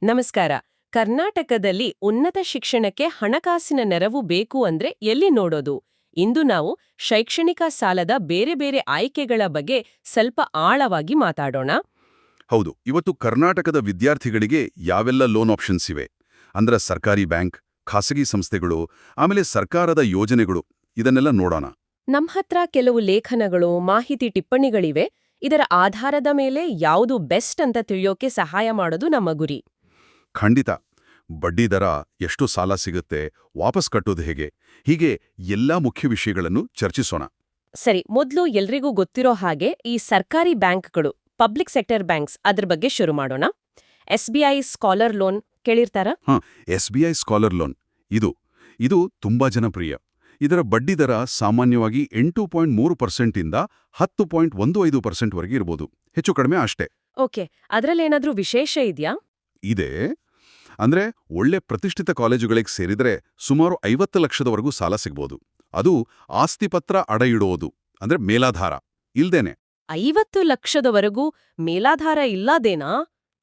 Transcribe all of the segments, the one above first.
ನಮಸ್ಕಾರ. ಕರ್ನಾಟಕದಲ್ಲಿ ಉನ್ನತ ಶಿಕ್ಷಣಕ್ಕೆ ಹಣಕಾಸಿನ ನೆರವು ಬೇಕು ಅಂದ್ರೆ ಎಲ್ಲಿ ನೋಡೋದು? ಇಂದು ನಾವು ಶೈಕ್ಷಣಿಕ ಸಾಲದ ಬೇರೆ ಬೇರೆ ಆಯ್ಕೆಗಳ ಬಗ್ಗೆ ಸ್ವಲ್ಪ ಆಳವಾಗಿ ಮಾತಾಡೋಣ. ಹೌದು, ಇವತ್ತು ಕರ್ನಾಟಕದ ವಿದ್ಯಾರ್ಥಿಗಳಿಗೆ ಯಾವೆಲ್ಲ ಲೋನ್ ಆಪ್ಷನ್ಸ್ ಇವೆ ಅಂದ್ರೆ ಸರ್ಕಾರಿ ಬ್ಯಾಂಕ್, ಖಾಸಗಿ ಸಂಸ್ಥೆಗಳು, ಆಮೇಲೆ ಸರ್ಕಾರದ ಯೋಜನೆಗಳು, ಇದನ್ನೆಲ್ಲ ನೋಡೋಣ. ನಮ್ ಹತ್ರ ಕೆಲವು ಲೇಖನಗಳು, ಮಾಹಿತಿ ಟಿಪ್ಪಣಿಗಳಿವೆ. ಇದರ ಆಧಾರದ ಮೇಲೆ ಯಾವುದು ಬೆಸ್ಟ್ ಅಂತ ತಿಳಿಯೋಕೆ ಸಹಾಯ ಮಾಡೋದು ನಮ್ಮ ಗುರಿ. ಖಂಡಿತ. ಬಡ್ಡಿ ದರ, ಎಷ್ಟು ಸಾಲ ಸಿಗುತ್ತೆ, ವಾಪಸ್ ಕಟ್ಟೋದು ಹೇಗೆ, ಹೀಗೆ ಎಲ್ಲಾ ಮುಖ್ಯ ವಿಷಯಗಳನ್ನು ಚರ್ಚಿಸೋಣ. ಸರಿ, ಮೊದಲು ಎಲ್ರಿಗೂ ಗೊತ್ತಿರೋ ಹಾಗೆ ಈ ಸರ್ಕಾರಿ ಬ್ಯಾಂಕ್ಗಳು, ಪಬ್ಲಿಕ್ ಸೆಕ್ಟರ್ ಬ್ಯಾಂಕ್ಸ್, ಅದ್ರ ಬಗ್ಗೆ ಶುರು ಮಾಡೋಣ. SBI ಸ್ಕಾಲರ್ ಲೋನ್ ಕೇಳಿರ್ತಾರ? SBI ಸ್ಕಾಲರ್ ಲೋನ್ ಇದು ತುಂಬಾ ಜನಪ್ರಿಯ. ಇದರ ಬಡ್ಡಿ ದರ ಸಾಮಾನ್ಯವಾಗಿ 8.3% ಇಂದ 10.15% ವರೆಗೆ ಇರ್ಬೋದು, ಹೆಚ್ಚು ಕಡಿಮೆ ಅಷ್ಟೇ. ಓಕೆ, ಅದ್ರಲ್ಲೇನಾದ್ರೂ ವಿಶೇಷ ಇದೆಯಾ? ಇದೆ. ಅಂದ್ರೆ ಒಳ್ಳೆ ಪ್ರತಿಷ್ಠಿತ ಕಾಲೇಜುಗಳಿಗೆ ಸೇರಿದ್ರೆ ಸುಮಾರು 50 ಲಕ್ಷದವರೆಗೂ ಸಾಲ ಸಿಗ್ಬೋದು. ಅದು ಆಸ್ತಿಪತ್ರ ಅಡ ಇಡೋದು, ಅಂದ್ರೆ ಮೇಲಾಧಾರ ಇಲ್ದೇನೆ. 50 ಲಕ್ಷದವರೆಗೂ ಮೇಲಾಧಾರ ಇಲ್ಲದೇನಾ?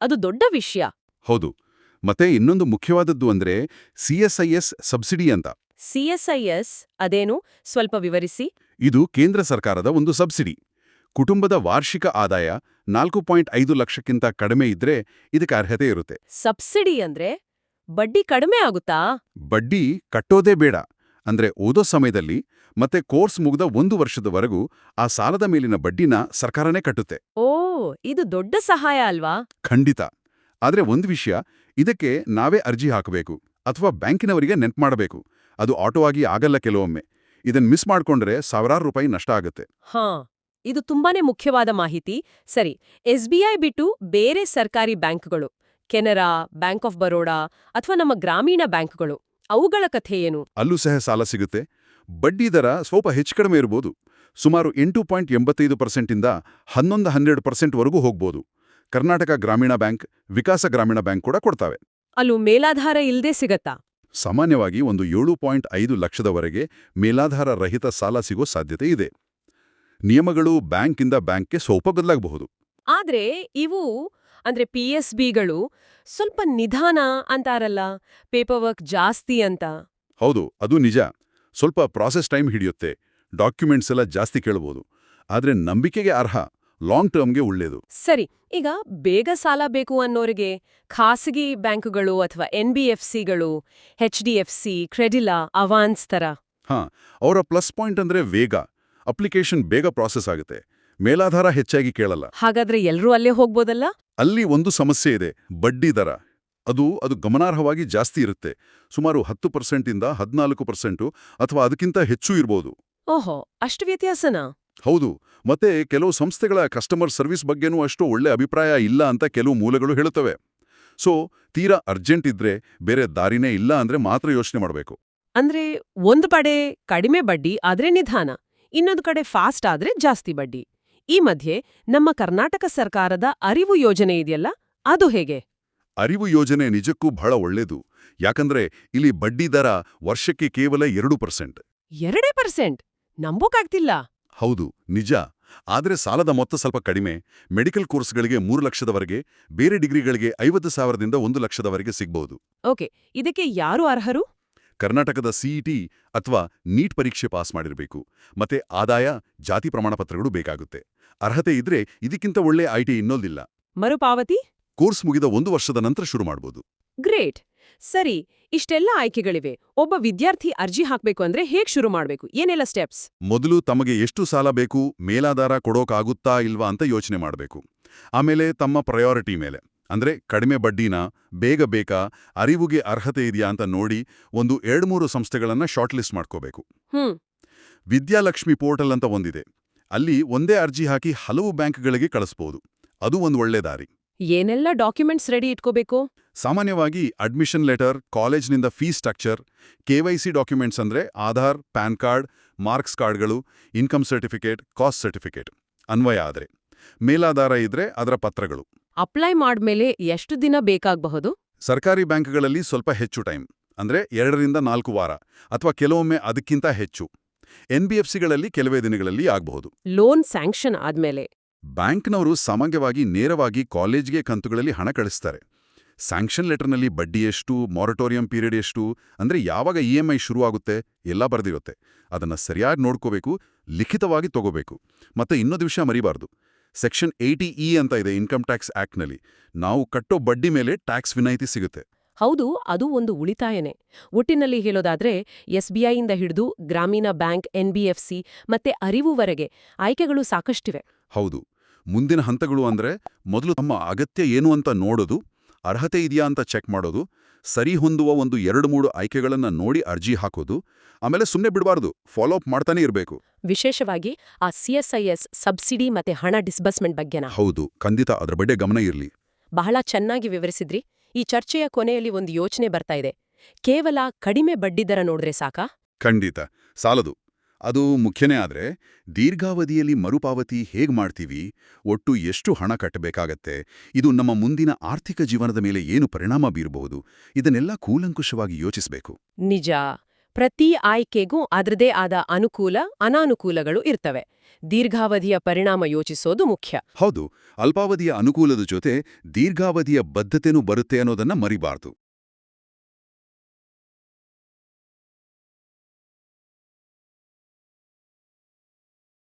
ಅದು ದೊಡ್ಡ ವಿಷಯ. ಹೌದು. ಮತ್ತೆ ಇನ್ನೊಂದು ಮುಖ್ಯವಾದದ್ದು ಅಂದ್ರೆ CSIS ಸಬ್ಸಿಡಿ ಅಂತ. CSIS ಅದೇನು? ಸ್ವಲ್ಪ ವಿವರಿಸಿ. ಇದು ಕೇಂದ್ರ ಸರ್ಕಾರದ ಒಂದು ಸಬ್ಸಿಡಿ. ಕುಟುಂಬದ ವಾರ್ಷಿಕ ಆದಾಯ 4.5 ಲಕ್ಷಕ್ಕಿಂತ ಕಡಿಮೆ ಇದ್ರೆ ಇದಕ್ಕೆ ಅರ್ಹತೆ ಇರುತ್ತೆ. ಸಬ್ಸಿಡಿ ಅಂದ್ರೆ ಬಡ್ಡಿ ಕಡಿಮೆ ಆಗುತ್ತಾ? ಬಡ್ಡಿ ಕಟ್ಟೋದೇ ಬೇಡ. ಅಂದ್ರೆ ಓದೋ ಸಮಯದಲ್ಲಿ ಮತ್ತೆ ಕೋರ್ಸ್ ಮುಗಿದ 1 ವರ್ಷದವರೆಗೂ ಆ ಸಾಲದ ಮೇಲಿನ ಬಡ್ಡಿನ ಸರ್ಕಾರನೇ ಕಟ್ಟುತ್ತೆ. ಓ, ಇದು ದೊಡ್ಡ ಸಹಾಯ ಅಲ್ವಾ? ಖಂಡಿತ. ಆದ್ರೆ ಒಂದು ವಿಷಯ, ಇದಕ್ಕೆ ನಾವೇ ಅರ್ಜಿ ಹಾಕಬೇಕು ಅಥವಾ ಬ್ಯಾಂಕಿನವರಿಗೆ ನೆನ್ಪು ಮಾಡಬೇಕು. ಅದು ಆಟೋ ಆಗಿ ಆಗಲ್ಲ ಕೆಲವೊಮ್ಮೆ. ಇದನ್ ಮಿಸ್ ಮಾಡ್ಕೊಂಡ್ರೆ ಸಾವಿರಾರು ರೂಪಾಯಿ ನಷ್ಟ ಆಗುತ್ತೆ. ಹಾ, ಇದು ತುಂಬಾನೇ ಮುಖ್ಯವಾದ ಮಾಹಿತಿ. ಸರಿ, SBI ಬಿಟ್ಟು ಬೇರೆ ಸರ್ಕಾರಿ ಬ್ಯಾಂಕ್ಗಳು, ಕೆನರಾ, ಬ್ಯಾಂಕ್ ಆಫ್ ಬರೋಡಾ ಅಥವಾ ನಮ್ಮ ಗ್ರಾಮೀಣ ಬ್ಯಾಂಕ್ಗಳು, ಅವುಗಳ ಕಥೆ ಏನು? ಅಲ್ಲೂ ಸಹ ಸಾಲ ಸಿಗುತ್ತೆ. ಬಡ್ಡಿ ದರ ಸ್ವಲ್ಪ ಹೆಚ್ಚು ಕಡಿಮೆ ಇರ್ಬೋದು. ಸುಮಾರು 8.85% ಇಂದ 11-12% ವರೆಗೂ ಹೋಗ್ಬೋದು. ಕರ್ನಾಟಕ ಗ್ರಾಮೀಣ ಬ್ಯಾಂಕ್, ವಿಕಾಸ ಗ್ರಾಮೀಣ ಬ್ಯಾಂಕ್ ಕೂಡ ಕೊಡ್ತಾವೆ. ಅಲ್ಲೂ ಮೇಲಾಧಾರ ಇಲ್ದೇ ಸಿಗತ್ತಾ? ಸಾಮಾನ್ಯವಾಗಿ ಒಂದು 7.5 ಲಕ್ಷದವರೆಗೆ ಮೇಲಾಧಾರ ರಹಿತ ಸಾಲ ಸಿಗೋ ಸಾಧ್ಯತೆ ಇದೆ. ನಿಯಮಗಳು ಬ್ಯಾಂಕಿಂದ ಬ್ಯಾಂಕ್ಗೆ ಸ್ವಲ್ಪ ಬದಲಾಗಬಹುದು. ಆದ್ರೆ ಇವು ಅಂದ್ರೆ PSBಗಳು ಸ್ವಲ್ಪ ನಿಧಾನ ಅಂತಾರಲ್ಲ, ಪೇಪರ್ ವರ್ಕ್ ಜಾಸ್ತಿ ಅಂತ. ಹೌದು, ಅದು ನಿಜ. ಸ್ವಲ್ಪ ಪ್ರಾಸೆಸ್ ಟೈಮ್ ಹಿಡಿಯುತ್ತೆ, ಡಾಕ್ಯುಮೆಂಟ್ಸ್ ಎಲ್ಲ ಜಾಸ್ತಿ ಕೇಳಬಹುದು. ಆದ್ರೆ ನಂಬಿಕೆಗೆ ಅರ್ಹ, ಲಾಂಗ್ ಟರ್ಮ್ಗೆ ಒಳ್ಳೇದು. ಸರಿ, ಈಗ ಬೇಗ ಸಾಲ ಬೇಕು ಅನ್ನೋರಿಗೆ ಖಾಸಗಿ ಬ್ಯಾಂಕುಗಳು ಅಥವಾ NBFCಗಳು, HDFC, ಕ್ರೆಡಿಲಾ, ಅವಾನ್ಸ್ ತರ. ಅವರ ಪ್ಲಸ್ ಪಾಯಿಂಟ್ ಅಂದ್ರೆ ವೇಗ. ಅಪ್ಲಿಕೇಶನ್ ಬೇಗ ಪ್ರಾಸೆಸ್ ಆಗುತ್ತೆ, ಮೇಲಾಧಾರ ಹೆಚ್ಚಾಗಿ ಕೇಳಲ್ಲ. ಹಾಗಾದ್ರೆ ಎಲ್ರೂ ಅಲ್ಲೇ ಹೋಗ್ಬೋದಲ್ಲ? ಅಲ್ಲಿ ಒಂದು ಸಮಸ್ಯೆ ಇದೆ, ಬಡ್ಡಿ ದರ. ಅದು ಗಮನಾರ್ಹವಾಗಿ ಜಾಸ್ತಿ ಇರುತ್ತೆ. ಸುಮಾರು 10% ಇಂದ 14% ಅಥವಾ ಅದಕ್ಕಿಂತ ಹೆಚ್ಚು ಇರ್ಬೋದು. ಓಹೋ, ಅಷ್ಟು ವ್ಯತ್ಯಾಸನಾ? ಹೌದು. ಮತ್ತೆ ಕೆಲವು ಸಂಸ್ಥೆಗಳ ಕಸ್ಟಮರ್ ಸರ್ವಿಸ್ ಬಗ್ಗೆನೂ ಅಷ್ಟು ಒಳ್ಳೆ ಅಭಿಪ್ರಾಯ ಇಲ್ಲ ಅಂತ ಕೆಲವು ಮೂಲಗಳು ಹೇಳುತ್ತವೆ. ಸೊ ತೀರಾ ಅರ್ಜೆಂಟ್ ಇದ್ರೆ, ಬೇರೆ ದಾರಿನೇ ಇಲ್ಲ ಅಂದ್ರೆ ಮಾತ್ರ ಯೋಚನೆ ಮಾಡಬೇಕು. ಅಂದ್ರೆ ಒಂದು ಕಡೆ ಕಡಿಮೆ ಬಡ್ಡಿ ಆದ್ರೆ ನಿಧಾನ, ಇನ್ನೊಂದು ಕಡೆ ಫಾಸ್ಟ್ ಆದ್ರೆ ಜಾಸ್ತಿ ಬಡ್ಡಿ. ಈ ಮಧ್ಯೆ ನಮ್ಮ ಕರ್ನಾಟಕ ಸರ್ಕಾರದ ಅರಿವು ಯೋಜನೆ ಇದೆಯಲ್ಲ, ಅದು ಹೇಗೆ? ಅರಿವು ಯೋಜನೆ ನಿಜಕ್ಕೂ ಬಹಳ ಒಳ್ಳೇದು. ಯಾಕಂದ್ರೆ ಇಲ್ಲಿ ಬಡ್ಡಿ ದರ ವರ್ಷಕ್ಕೆ ಕೇವಲ 2%. 2%? ನಂಬೋಕಾಗ್ತಿಲ್ಲ. ಹೌದು, ನಿಜ. ಆದ್ರೆ ಸಾಲದ ಮೊತ್ತ ಸ್ವಲ್ಪ ಕಡಿಮೆ. ಮೆಡಿಕಲ್ ಕೋರ್ಸ್ಗಳಿಗೆ 3 ಲಕ್ಷದವರೆಗೆ, ಬೇರೆ ಡಿಗ್ರಿಗಳಿಗೆ 50,000ದಿಂದ 1 ಲಕ್ಷದವರೆಗೆ ಸಿಗ್ಬಹುದು. ಓಕೆ, ಇದಕ್ಕೆ ಯಾರು ಅರ್ಹರು? ಕರ್ನಾಟಕದ CET ಅಥವಾ ನೀಟ್ ಪರೀಕ್ಷೆ ಪಾಸ್ ಮಾಡಿರಬೇಕು. ಮತ್ತೆ ಆದಾಯ, ಜಾತಿ ಪ್ರಮಾಣಪತ್ರಗಳು ಬೇಕಾಗುತ್ತೆ. ಅರ್ಹತೆ ಇದ್ರೆ ಇದಕ್ಕಿಂತ ಒಳ್ಳೆ IT ಇನ್ನೊಂದಿಲ್ಲ. ಮರುಪಾವತಿ? ಕೋರ್ಸ್ ಮುಗಿದ 1 ವರ್ಷದ ನಂತರ ಶುರು ಮಾಡ್ಬೋದು. ಗ್ರೇಟ್. ಸರಿ, ಇಷ್ಟೆಲ್ಲ ಆಯ್ಕೆಗಳಿವೆ. ಒಬ್ಬ ವಿದ್ಯಾರ್ಥಿ ಅರ್ಜಿ ಹಾಕ್ಬೇಕು ಅಂದ್ರೆ ಹೇಗ್ ಶುರು ಮಾಡ್ಬೇಕು? ಏನೆಲ್ಲ ಸ್ಟೆಪ್ಸ್? ಮೊದಲು ತಮಗೆ ಎಷ್ಟು ಸಾಲ ಬೇಕು, ಮೇಲಾಧಾರ ಕೊಡೋಕಾಗುತ್ತಾ ಇಲ್ವಾ ಅಂತ ಯೋಚನೆ ಮಾಡಬೇಕು. ಆಮೇಲೆ ತಮ್ಮ ಪ್ರಯಾರಿಟಿ ಮೇಲೆ, ಅಂದ್ರೆ ಕಡಿಮೆ ಬಡ್ಡಿನ, ಬೇಗ ಬೇಕಾ, ಅರಿವುಗೆ ಅರ್ಹತೆ ಇದೆಯಾ ಅಂತ ನೋಡಿ ಒಂದು 2-3 ಸಂಸ್ಥೆಗಳನ್ನ ಶಾರ್ಟ್ ಲಿಸ್ಟ್ ಮಾಡ್ಕೋಬೇಕು. ವಿದ್ಯಾಲಕ್ಷ್ಮಿ ಪೋರ್ಟಲ್ ಅಂತ ಒಂದಿದೆ. ಅಲ್ಲಿ ಒಂದೇ ಅರ್ಜಿ ಹಾಕಿ ಹಲವು ಬ್ಯಾಂಕ್ಗಳಿಗೆ ಕಳಿಸ್ಬೋದು. ಅದು ಒಂದು ಒಳ್ಳೆ ದಾರಿ. ಏನೆಲ್ಲ ಡಾಕ್ಯುಮೆಂಟ್ಸ್ ರೆಡಿ ಇಟ್ಕೋಬೇಕು? ಸಾಮಾನ್ಯವಾಗಿ ಅಡ್ಮಿಷನ್ ಲೆಟರ್, ಕಾಲೇಜ್ನಿಂದ ಫೀಸ್ ಸ್ಟ್ರಕ್ಚರ್, KYC ಡಾಕ್ಯುಮೆಂಟ್ಸ್ ಅಂದ್ರೆ ಆಧಾರ್, ಪ್ಯಾನ್ ಕಾರ್ಡ್, ಮಾರ್ಕ್ಸ್ ಕಾರ್ಡ್ಗಳು, ಇನ್ಕಮ್ ಸರ್ಟಿಫಿಕೇಟ್, ಕಾಸ್ಟ್ ಸರ್ಟಿಫಿಕೇಟ್. ಅನ್ವಯ ಆದ್ರೆ ಮೇಲಾಧಾರ ಇದ್ರೆ ಅದರ ಪತ್ರಗಳು. ಅಪ್ಲೈ ಮಾಡ್ಮೇಲೆ ಎಷ್ಟು ದಿನ ಬೇಕಾಗಬಹುದು? ಸರ್ಕಾರಿ ಬ್ಯಾಂಕ್ಗಳಲ್ಲಿ ಸ್ವಲ್ಪ ಹೆಚ್ಚು ಟೈಮ್, ಅಂದ್ರೆ 2ರಿಂದ 4 ವಾರ ಅಥವಾ ಕೆಲವೊಮ್ಮೆ ಅದಕ್ಕಿಂತ ಹೆಚ್ಚು. NBFCಗಳಲ್ಲಿ ಕೆಲವೇ ದಿನಗಳಲ್ಲಿ ಆಗಬಹುದು. ಲೋನ್ ಸ್ಯಾಂಕ್ಷನ್ ಆದ್ಮೇಲೆ ಬ್ಯಾಂಕ್ನವರು ಸಾಮಾನ್ಯವಾಗಿ ನೇರವಾಗಿ ಕಾಲೇಜ್ಗೆ ಕಂತುಗಳಲ್ಲಿ ಹಣ ಕಳಿಸ್ತಾರೆ. ಸ್ಯಾಂಕ್ಷನ್ ಲೆಟರ್ನಲ್ಲಿ ಬಡ್ಡಿ ಎಷ್ಟು, ಮಾರಟೋರಿಯಂ ಪೀರಿಯಡ್ ಎಷ್ಟು, ಅಂದ್ರೆ ಯಾವಾಗ EMI ಶುರು ಆಗುತ್ತೆ ಎಲ್ಲ ಬರೆದಿರುತ್ತೆ. ಅದನ್ನ ಸರಿಯಾಗಿ ನೋಡ್ಕೋಬೇಕು, ಲಿಖಿತವಾಗಿ ತಗೋಬೇಕು. ಮತ್ತೆ ಇನ್ನೊಂದು ವಿಷಯ ಮರಿಬಾರ್ದು. ಸೆಕ್ಷನ್ 80E ಅಂತ ಇದೆ ಇನ್ಕಮ್ ಟ್ಯಾಕ್ಸ್ ಆಕ್ಟ್ನಲ್ಲಿ. ನಾವು ಕಟ್ಟೋ ಬಡ್ಡಿ ಮೇಲೆ ಟ್ಯಾಕ್ಸ್ ವಿನಾಯಿತಿ ಸಿಗುತ್ತೆ. ಹೌದು, ಅದು ಒಂದು ಉಳಿತಾಯನೇ. ಒಟ್ಟಿನಲ್ಲಿ ಹೇಳೋದಾದ್ರೆ SBIಯಿಂದ ಹಿಡಿದು ಗ್ರಾಮೀಣ ಬ್ಯಾಂಕ್, NBFC ಮತ್ತೆ ಅರಿವುವರೆಗೆ ಆಯ್ಕೆಗಳು ಸಾಕಷ್ಟಿವೆ. ಹೌದು. ಮುಂದಿನ ಹಂತಗಳು ಅಂದ್ರೆ ಮೊದಲು ತಮ್ಮ ಅಗತ್ಯ ಏನು ಅಂತ ನೋಡೋದು, ಅರ್ಹತೆ ಇದೆಯಾ ಅಂತ ಚೆಕ್ ಮಾಡೋದು, ಸರಿ ಹೊಂದುವ ಒಂದು 2-3 ಆಯ್ಕೆಗಳನ್ನ ನೋಡಿ ಅರ್ಜಿ ಹಾಕೋದು, ಆಮೇಲೆ ಸುಮ್ಮನೆ ಬಿಡಬಾರ್ದು, ಫಾಲೋ ಅಪ್ ಮಾಡ್ತಾನೆ ಇರಬೇಕು. ವಿಶೇಷವಾಗಿ ಆ CSIS ಸಬ್ಸಿಡಿ ಮತ್ತೆ ಹಣ ಡಿಸ್ಬರ್ಸ್ಮೆಂಟ್ ಬಗ್ಗೆನಾ? ಹೌದು, ಖಂಡಿತ ಅದರ ಬಗ್ಗೆ ಗಮನ ಇರಲಿ. ಬಹಳ ಚೆನ್ನಾಗಿ ವಿವರಿಸಿದ್ರಿ. ಈ ಚರ್ಚೆಯ ಕೊನೆಯಲ್ಲಿ ಒಂದು ಯೋಚನೆ ಬರ್ತಾ ಇದೆ. ಕೇವಲ ಕಡಿಮೆ ಬಡ್ಡಿದರ ನೋಡಿದ್ರೆ ಸಾಕಾ? ಖಂಡಿತ ಸಾಲದು. ಅದು ಮುಖ್ಯನೇ ಆದ್ರೆ ದೀರ್ಘಾವಧಿಯಲ್ಲಿ ಮರುಪಾವತಿ ಹೇಗ್ ಮಾಡ್ತೀವಿ, ಒಟ್ಟು ಎಷ್ಟು ಹಣ ಕಟ್ಟಬೇಕಾಗತ್ತೆ, ಇದು ನಮ್ಮ ಮುಂದಿನ ಆರ್ಥಿಕ ಜೀವನದ ಮೇಲೆ ಏನು ಪರಿಣಾಮ ಬೀರಬಹುದು, ಇದನ್ನೆಲ್ಲ ಕೂಲಂಕುಷವಾಗಿ ಯೋಚಿಸಬೇಕು. ನಿಜ. ಪ್ರತಿ ಆಯ್ಕೆಗೂ ಅದರದೇ ಆದ ಅನುಕೂಲ ಅನಾನುಕೂಲಗಳು ಇರ್ತವೆ. ದೀರ್ಘಾವಧಿಯ ಪರಿಣಾಮ ಯೋಚಿಸೋದು ಮುಖ್ಯ. ಹೌದು, ಅಲ್ಪಾವಧಿಯ ಅನುಕೂಲದ ಜೊತೆ ದೀರ್ಘಾವಧಿಯ ಬದ್ಧತೆನೂ ಬರುತ್ತೆ ಅನ್ನೋದನ್ನ ಮರಿಬಾರ್ದು.